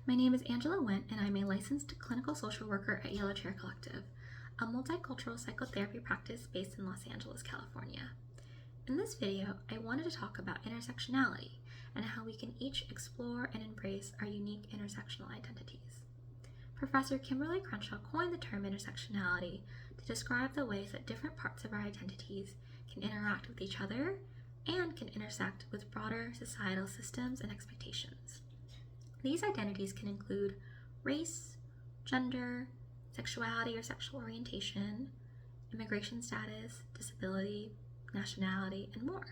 My name is Angela Went, and I'm a licensed clinical social worker at Yellow Chair Collective, a multicultural psychotherapy practice based in Los Angeles, California. In this video, I wanted to talk about intersectionality and how we can each explore and embrace our unique intersectional identities. Professor Kimberly Crenshaw coined the term intersectionality to describe the ways that different parts of our identities can interact with each other and can intersect with broader societal systems and expectations. These identities can include race, gender, sexuality or sexual orientation, immigration status, disability, nationality, and more.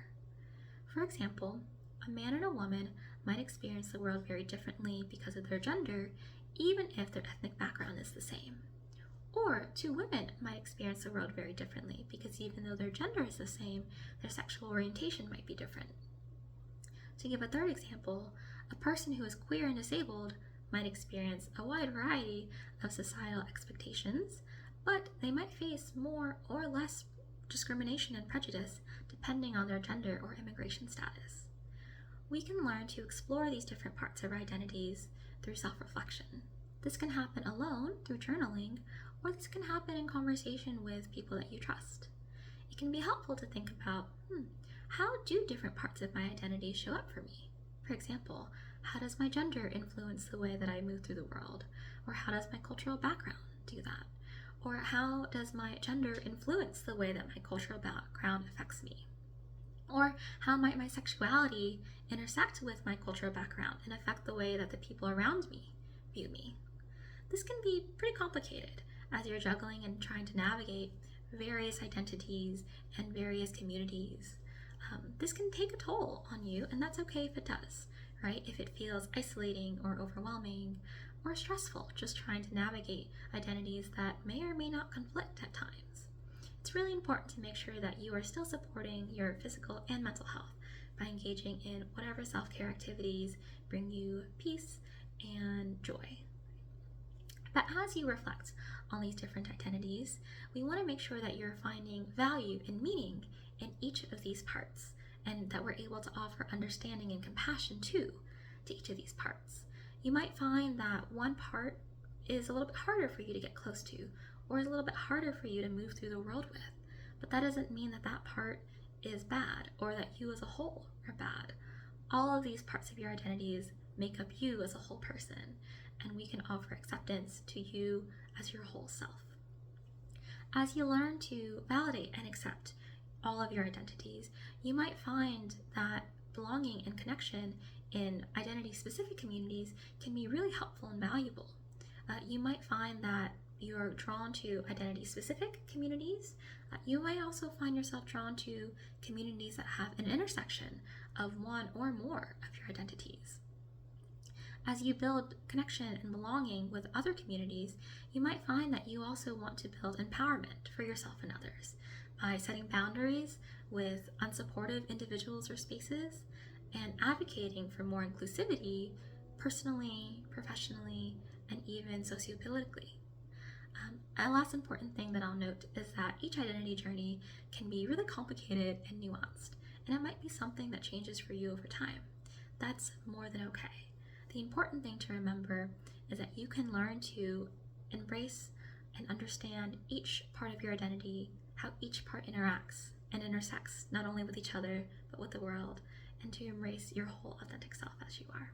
For example, a man and a woman might experience the world very differently because of their gender, even if their ethnic background is the same. Or two women might experience the world very differently because even though their gender is the same, their sexual orientation might be different. To give a third example, a person who is queer and disabled might experience a wide variety of societal expectations, but they might face more or less discrimination and prejudice depending on their gender or immigration status. We can learn to explore these different parts of our identities through self-reflection. This can happen alone through journaling, or this can happen in conversation with people that you trust. It can be helpful to think about, how do different parts of my identity show up for me? For example, how does my gender influence the way that I move through the world? Or how does my cultural background do that? Or how does my gender influence the way that my cultural background affects me? Or how might my sexuality intersect with my cultural background and affect the way that the people around me view me? This can be pretty complicated as you're juggling and trying to navigate various identities and various communities. This can take a toll on you, and that's okay if it does, right? If it feels isolating or overwhelming or stressful, just trying to navigate identities that may or may not conflict at times. It's really important to make sure that you are still supporting your physical and mental health by engaging in whatever self-care activities bring you peace and joy. But as you reflect on these different identities, we want to make sure that you're finding value and meaning in each of these parts, and that we're able to offer understanding and compassion to each of these parts. You might find that one part is a little bit harder for you to get close to, or is a little bit harder for you to move through the world with, but that doesn't mean that that part is bad or that you as a whole are bad. All of these parts of your identities make up you as a whole person, and we can offer acceptance to you as your whole self. As you learn to validate and accept all of your identities, you might find that belonging and connection in identity-specific communities can be really helpful and valuable. You might find that you're drawn to identity-specific communities. You might also find yourself drawn to communities that have an intersection of one or more of your identities. As you build connection and belonging with other communities, you might find that you also want to build empowerment for yourself and others by setting boundaries with unsupportive individuals or spaces and advocating for more inclusivity personally, professionally, and even sociopolitically. A last important thing that I'll note is that each identity journey can be really complicated and nuanced, and it might be something that changes for you over time. That's more than okay. The important thing to remember is that you can learn to embrace and understand each part of your identity, how each part interacts and intersects not only with each other, but with the world, and to embrace your whole authentic self as you are.